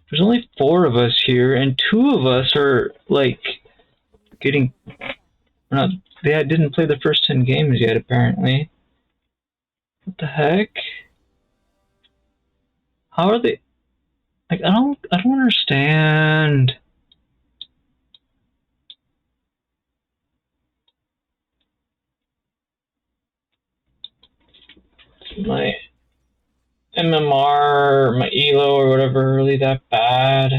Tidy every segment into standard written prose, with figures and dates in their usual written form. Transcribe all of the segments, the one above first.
There's only 4 of us here, and 2 of us are, like, getting... Not, they didn't play the first 10 games yet, apparently. What the heck? How are they... Like, I don't understand. My MMR, my ELO or whatever, really that bad?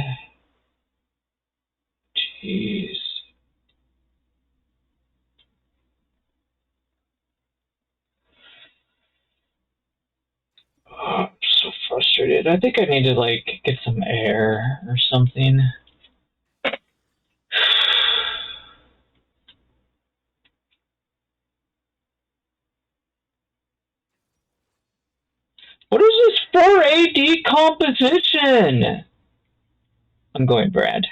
Jeez. Oh, I'm so frustrated. I think I need to, like, get some air or something. What is this 4 AD composition? I'm going Brad.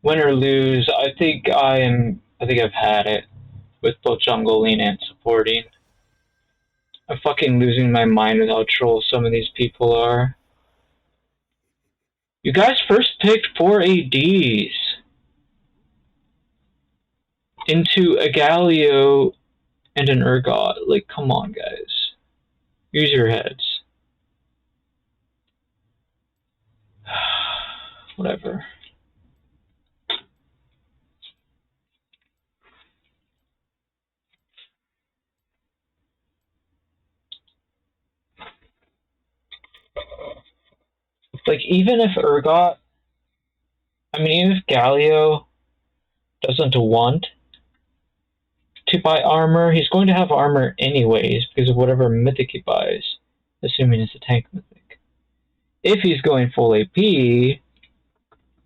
Win or lose, I think I've had it with both jungling and supporting. I'm fucking losing my mind with how troll some of these people are. You guys first picked 4 ADs into a Galio and an Urgot. Like, come on, guys. Use your heads. Whatever. Like, even if Urgot, even if Galio doesn't want to buy armor, he's going to have armor anyways because of whatever mythic he buys, assuming it's a tank mythic. If he's going full AP,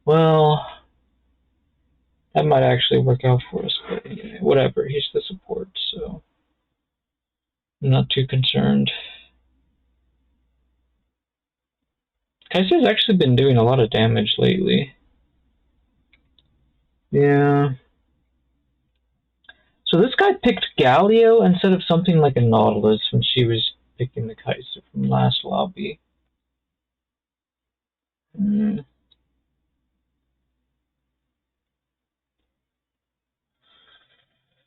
well, that might actually work out for us, but anyway, whatever, he's the support, so I'm not too concerned. Kai'Sa's actually been doing a lot of damage lately. Yeah. So this guy picked Galio instead of something like a Nautilus when she was picking the Kai'Sa from last lobby. I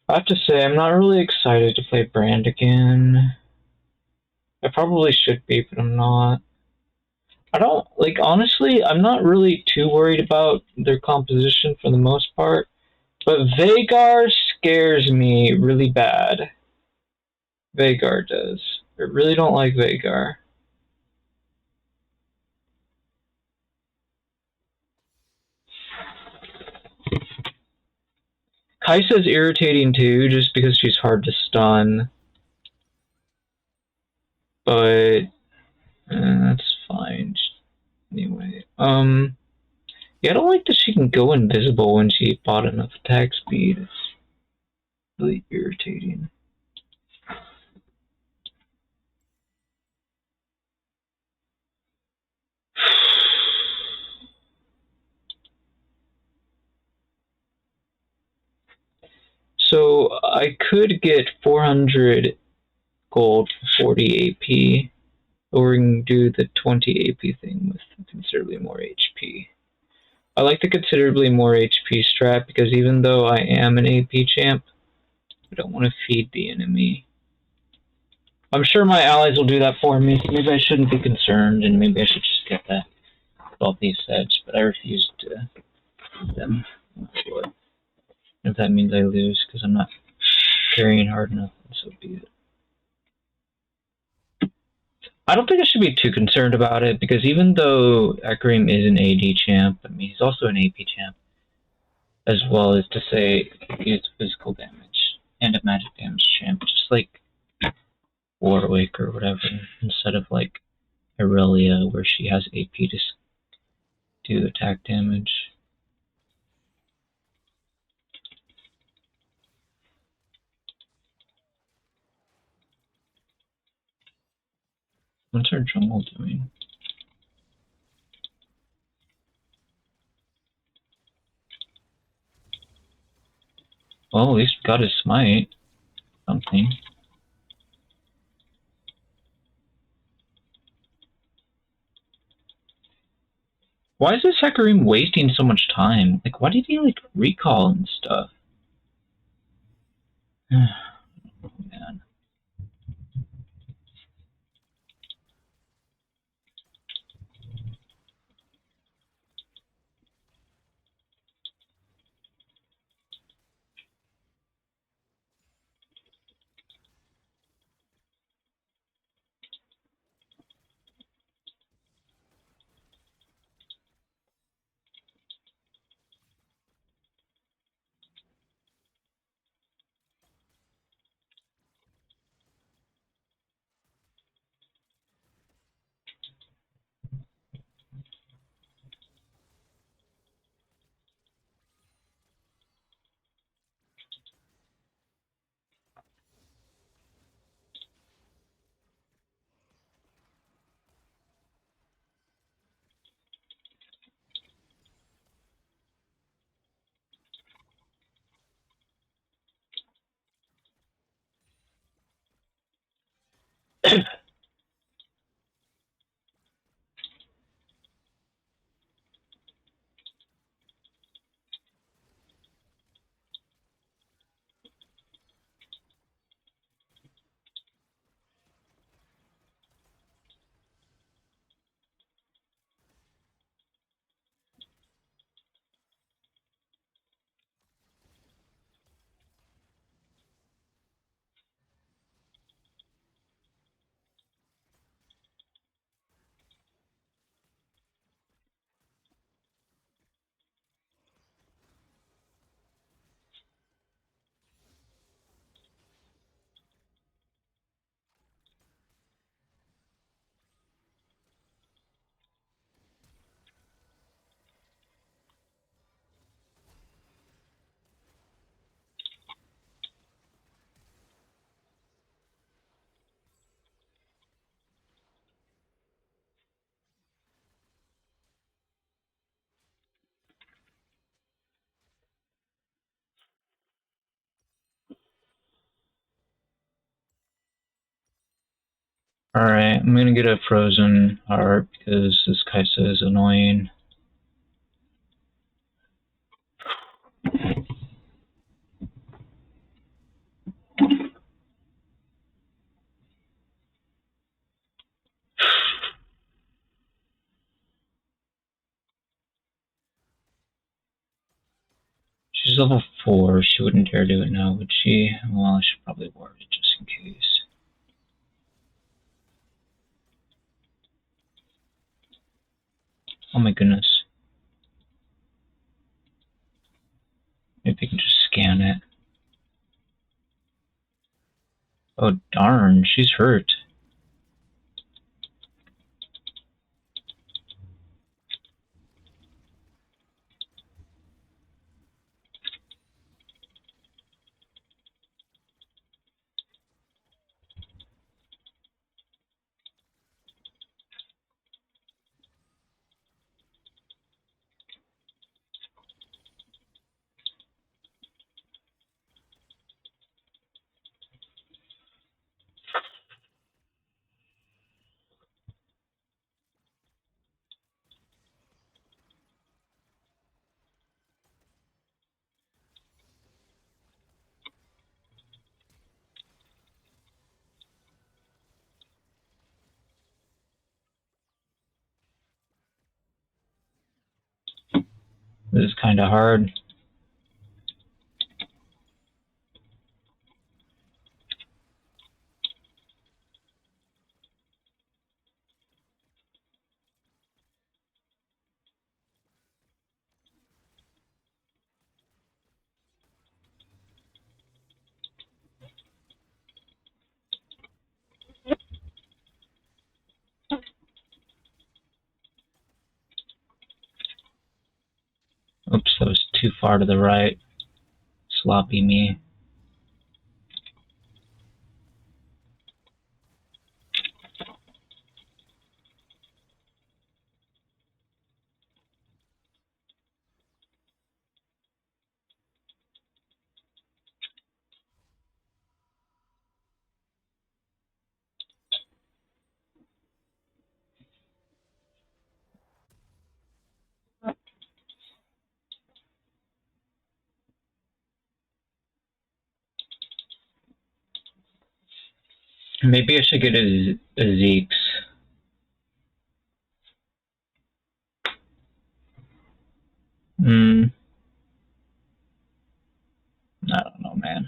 have to say, I'm not really excited to play Brand again. I probably should be, but I'm not. I don't, like, honestly, I'm not really too worried about their composition for the most part, but Veigar scares me really bad. Veigar does. I really don't like Veigar. Kai'Sa's irritating too, just because she's hard to stun. But that's fine. Anyway, yeah, I don't like that she can go invisible when she bought enough attack speed. It's really irritating. So I could get 400 gold for 40 AP, or we can do the 20 AP thing with considerably more HP. I like the considerably more HP strat because even though I am an AP champ, I don't want to feed the enemy. I'm sure my allies will do that for me, so maybe I shouldn't be concerned, and maybe I should just get that all these sets, but I refuse to do them. If that means I lose because I'm not carrying hard enough, so be it. I don't think I should be too concerned about it because even though Akarim is an AD champ, he's also an AP champ, as well as to say he's physical damage and a magic damage champ. Just like, Warwick or whatever, instead of like Aurelia, where she has AP to do attack damage. What's our jungle doing? Well, at least we got his smite. Something. Why is this Hecarim wasting so much time? Like, why did he, like, recall and stuff? Oh, man. Alright, I'm gonna get a frozen heart because this Kaisa is annoying. She's level 4, she wouldn't dare do it now, would she? Well, I should probably ward it just in case. Oh my goodness. Maybe I can just scan it. Oh darn, she's hurt. This is kinda hard. Oops, that was too far to the right. Sloppy me. Maybe I should get a Zeke's. I don't know, man.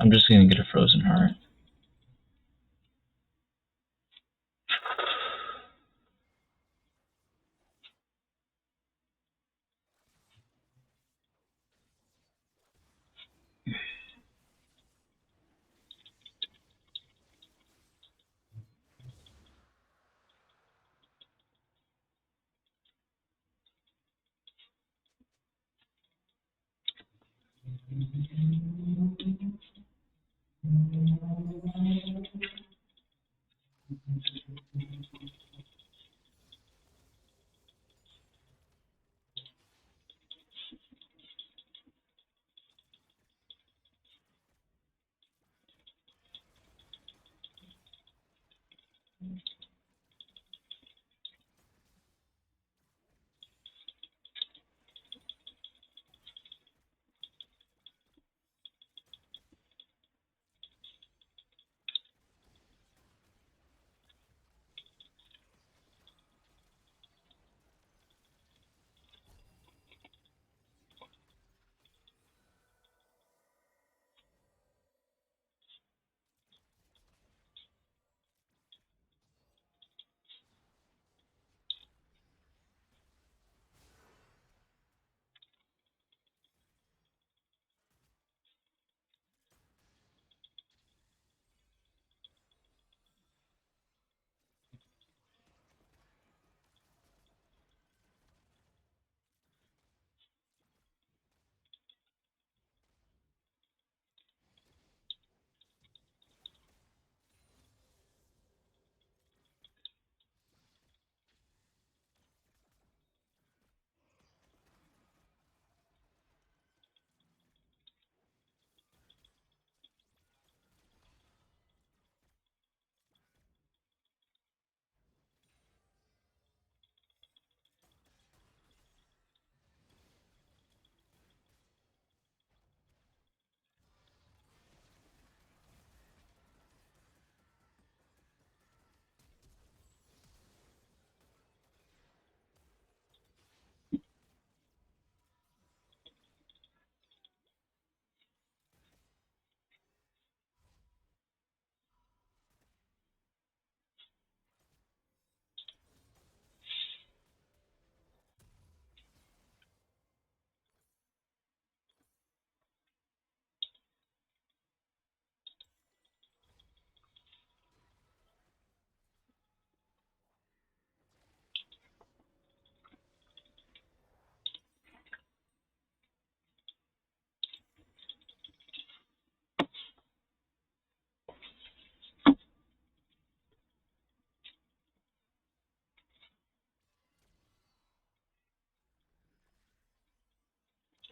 I'm just gonna get a Frozen Heart.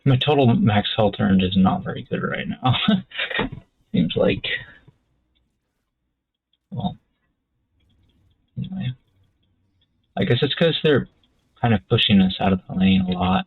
My total max health earned is not very good right now. Seems like, well, anyway. I guess it's because they're kind of pushing us out of the lane a lot.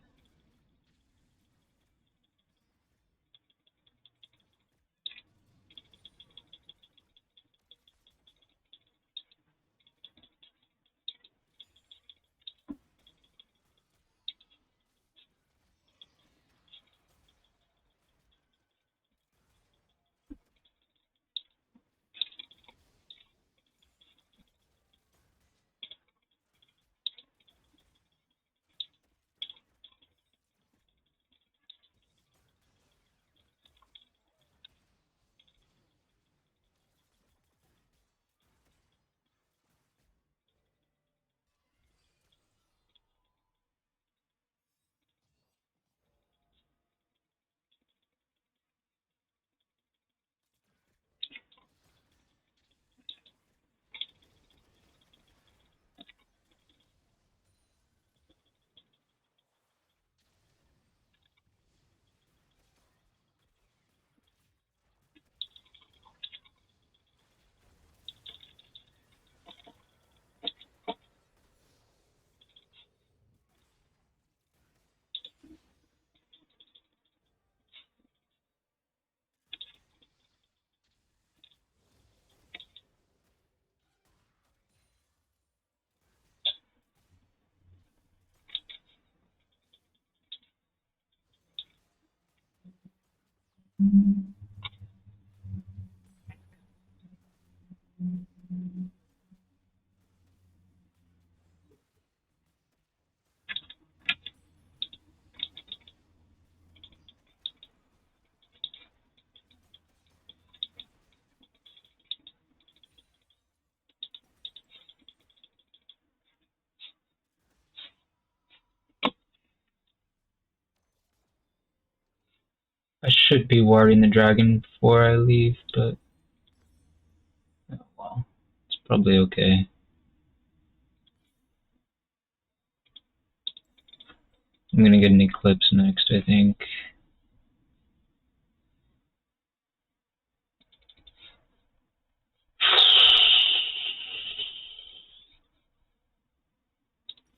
I should be warding the dragon before I leave, but oh well, it's probably okay. I'm gonna get an eclipse next, I think.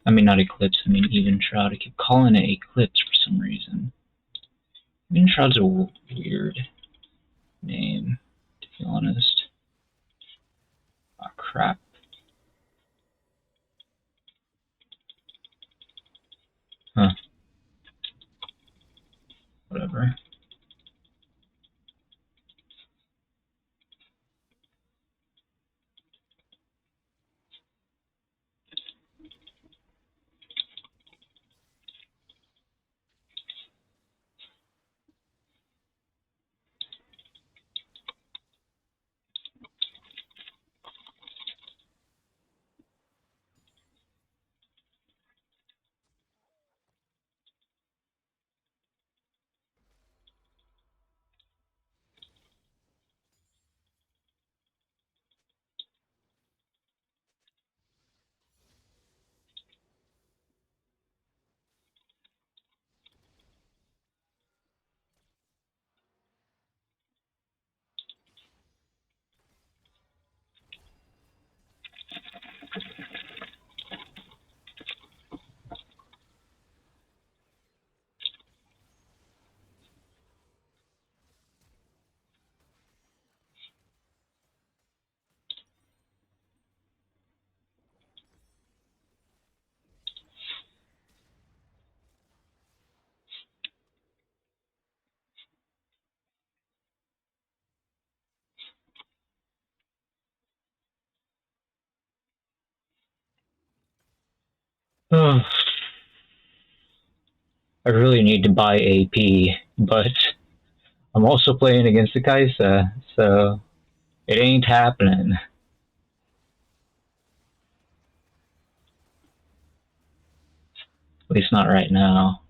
I mean, not eclipse, I mean even shroud. I keep calling it eclipse for some reason. Even shroud's a weird name, to be honest. Oh crap. Huh. Whatever. Oh, I really need to buy AP, but I'm also playing against the Kaisa, so it ain't happening. At least not right now.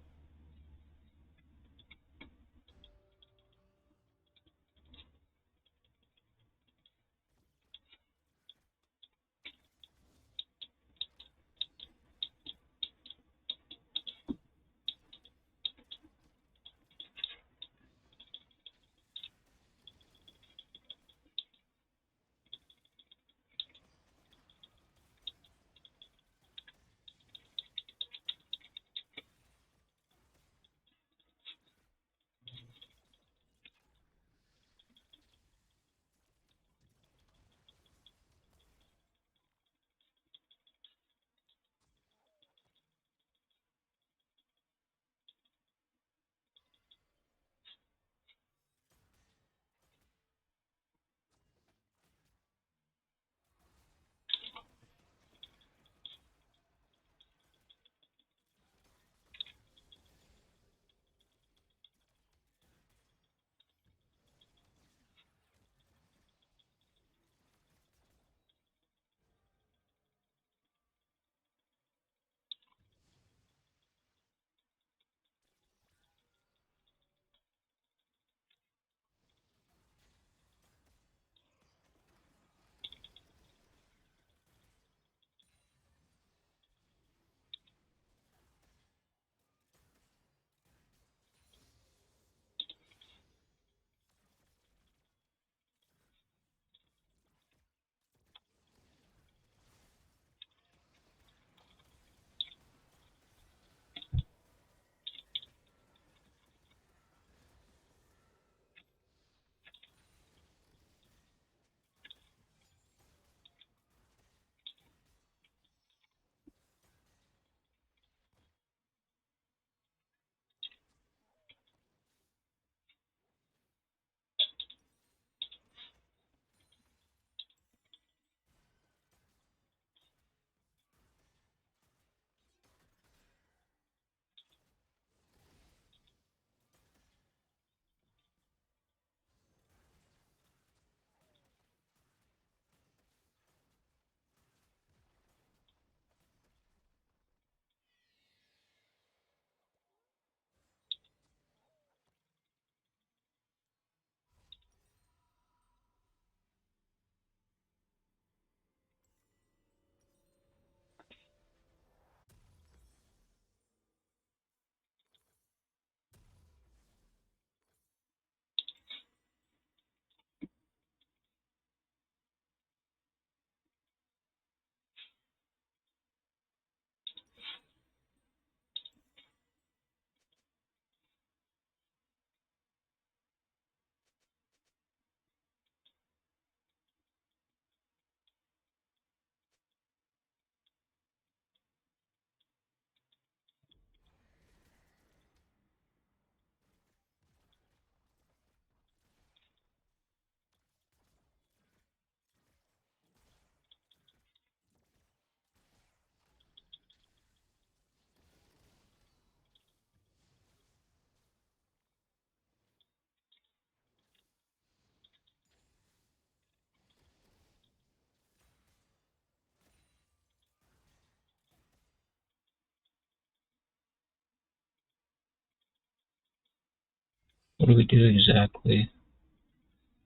What do we do exactly?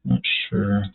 Not sure.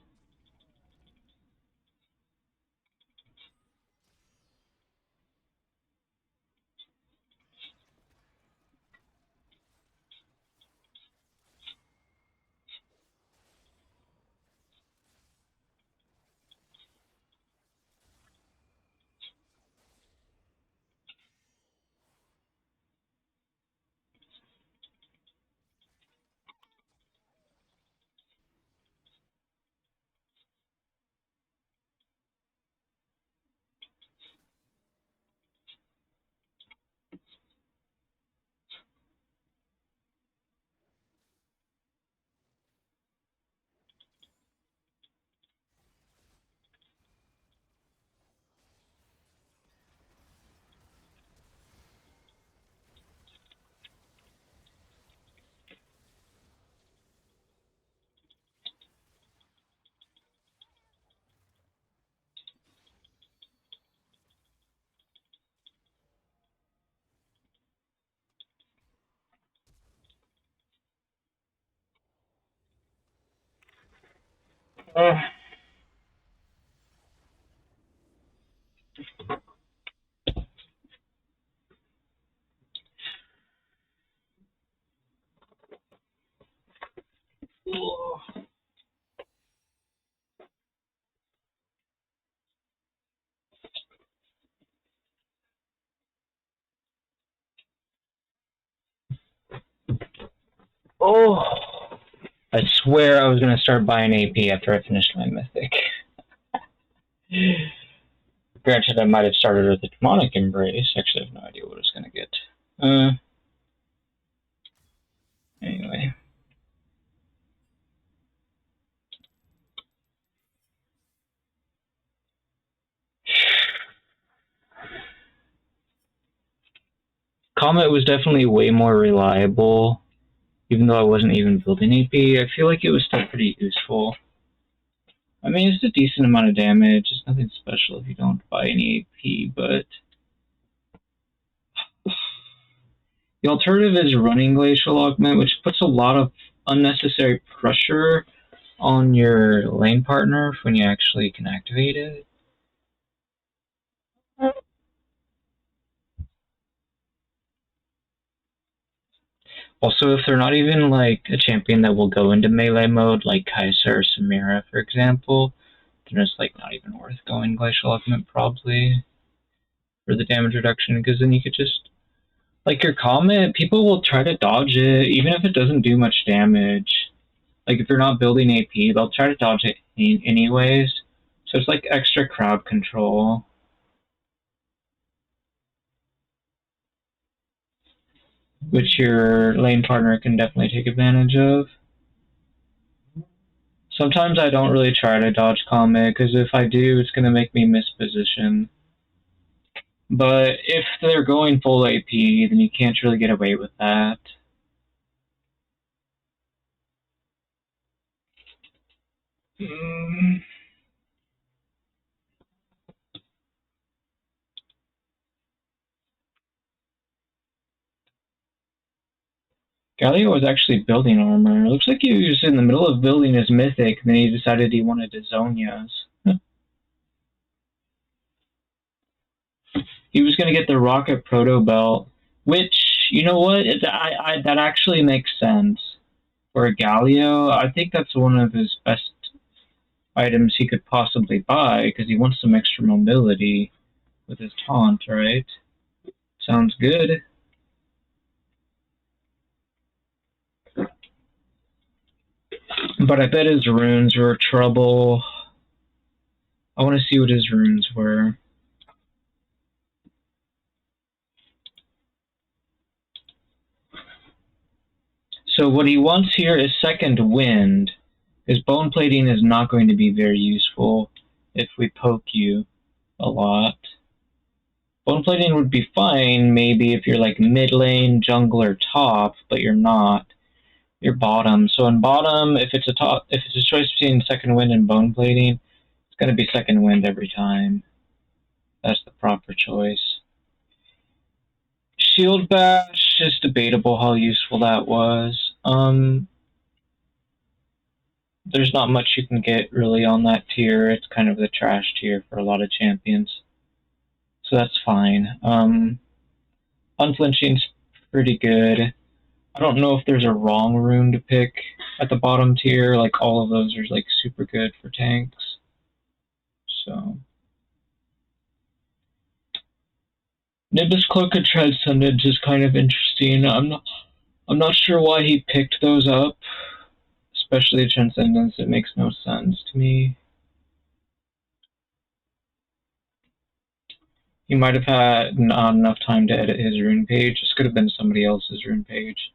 Oh, I swear I was gonna start buying AP after I finished my mythic. Granted, I might have started with the demonic embrace. Actually, I have no idea what it's gonna get. Anyway. Comet was definitely way more reliable, even though I wasn't even building AP. I feel like it was still pretty useful. I mean, it's a decent amount of damage. It's nothing special if you don't buy any AP, but the alternative is running Glacial Augment, which puts a lot of unnecessary pressure on your lane partner when you actually can activate it. Also, if they're not even like a champion that will go into melee mode, like Kai'Sa or Samira, for example, they're just like not even worth going Glacial Augment probably for the damage reduction, because then you could just like your Comet, people will try to dodge it even if it doesn't do much damage. Like if you're not building AP, they'll try to dodge it anyways. So it's like extra crowd control. Which your lane partner can definitely take advantage of. Sometimes I don't really try to dodge Comet, because if I do, it's going to make me miss position. But if they're going full AP, then you can't really get away with that. Galio was actually building armor. It looks like he was in the middle of building his mythic, and then he decided he wanted to Zonias. He was going to get the Rocket Proto Belt, which, you know what, that actually makes sense. For Galio, I think that's one of his best items he could possibly buy, because he wants some extra mobility with his taunt, right? Sounds good. But I bet his runes were trouble. I want to see what his runes were. So what he wants here is Second Wind. His bone plating is not going to be very useful if we poke you a lot. Bone plating would be fine maybe if you're like mid lane, jungle, or top, but you're not. You're bottom. So in bottom, if it's a choice between Second Wind and bone plating, it's gonna be Second Wind every time. That's the proper choice. Shield Bash is debatable how useful that was. there's not much you can get really on that tier. It's kind of the trash tier for a lot of champions. So that's fine. Unflinching's pretty good. I don't know if there's a wrong rune to pick at the bottom tier. Like, all of those are like super good for tanks. So Nimbus Cloak of Transcendence is kind of interesting. I'm not sure why he picked those up, especially Transcendence. It makes no sense to me. He might have had not enough time to edit his rune page. This could have been somebody else's rune page.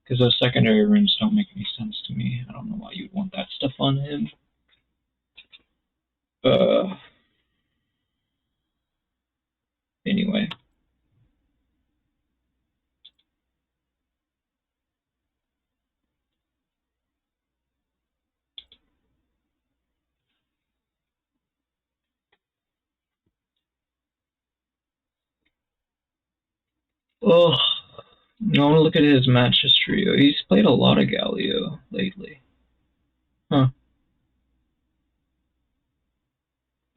Because those secondary runes don't make any sense to me. I don't know why you'd want that stuff on him. Anyway. Ugh. I want to look at his match history. He's played a lot of Galio lately. Huh.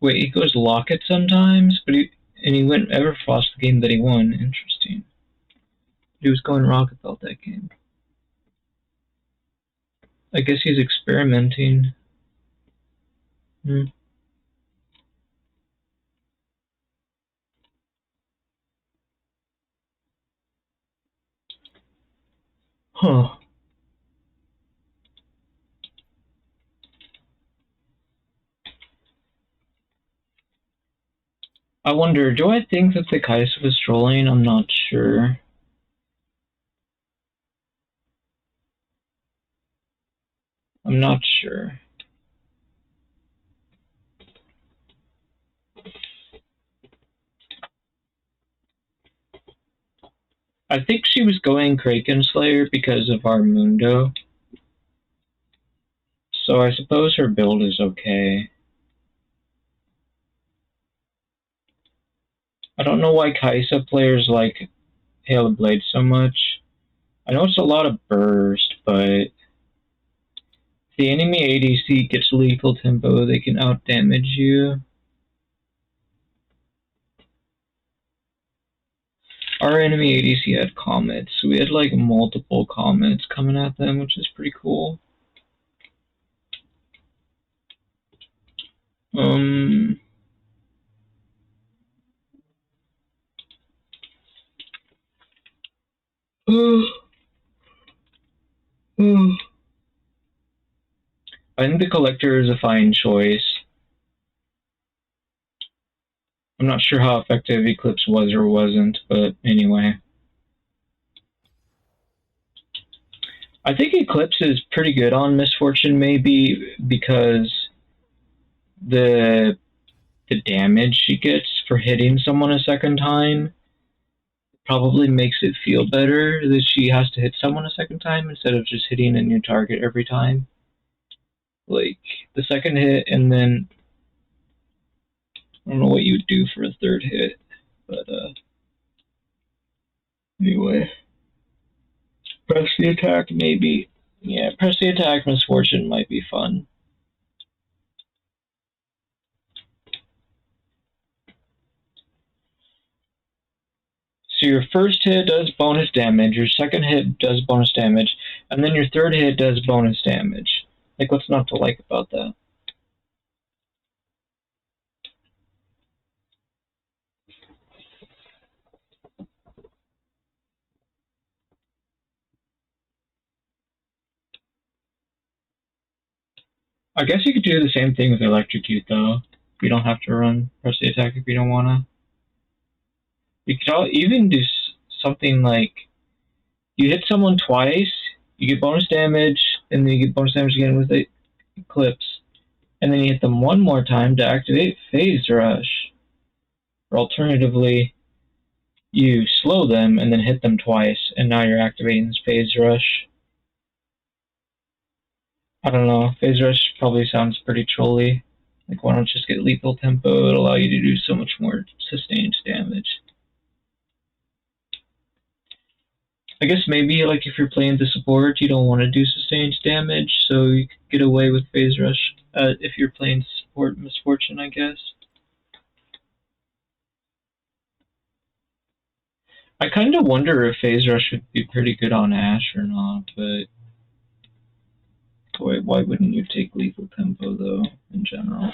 Wait, he goes Locket sometimes, but he went Everfrost the game that he won. Interesting. He was going Rocket Belt that game. I guess he's experimenting. Huh. I wonder, do I think that the Kai'Sa was trolling? I'm not sure. I'm not sure. I think she was going Kraken Slayer because of Armundo. So I suppose her build is okay. I don't know why Kai'Sa players like Hail of Blade so much. I know it's a lot of burst, but if the enemy ADC gets lethal tempo, they can outdamage you. Our enemy ADC had comets, so we had like multiple comets coming at them, which is pretty cool. I think the Collector is a fine choice. I'm not sure how effective Eclipse was or wasn't, but anyway. I think Eclipse is pretty good on Misfortune, maybe because the damage she gets for hitting someone a second time probably makes it feel better that she has to hit someone a second time instead of just hitting a new target every time. Like, the second hit, and then I don't know what you would do for a third hit, but anyway. Press the attack, maybe. Yeah, press the attack Misfortune might be fun. So your first hit does bonus damage, your second hit does bonus damage, and then your third hit does bonus damage. Like, what's not to like about that? I guess you could do the same thing with Electrocute, though. You don't have to run press the attack if you don't want to. You could even do something like you hit someone twice, you get bonus damage, and then you get bonus damage again with the Eclipse, and then you hit them one more time to activate Phase Rush. Or alternatively, you slow them and then hit them twice, and now you're activating this Phase Rush. I don't know, Phase Rush probably sounds pretty trolly. Like, why don't you just get lethal tempo? It'll allow you to do so much more sustained damage. I guess maybe like if you're playing the support, you don't want to do sustained damage, so you could get away with phase rush. If you're playing support misfortune, I guess. I kind of wonder if phase rush would be pretty good on Ashe or not, but boy, why wouldn't you take lethal tempo though? In general,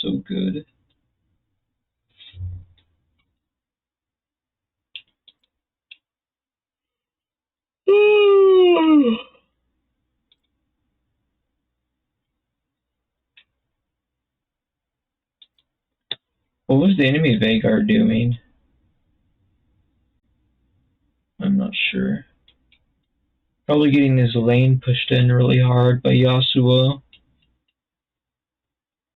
so good. What was the enemy Veigar doing? I'm not sure. Probably getting his lane pushed in really hard by Yasuo.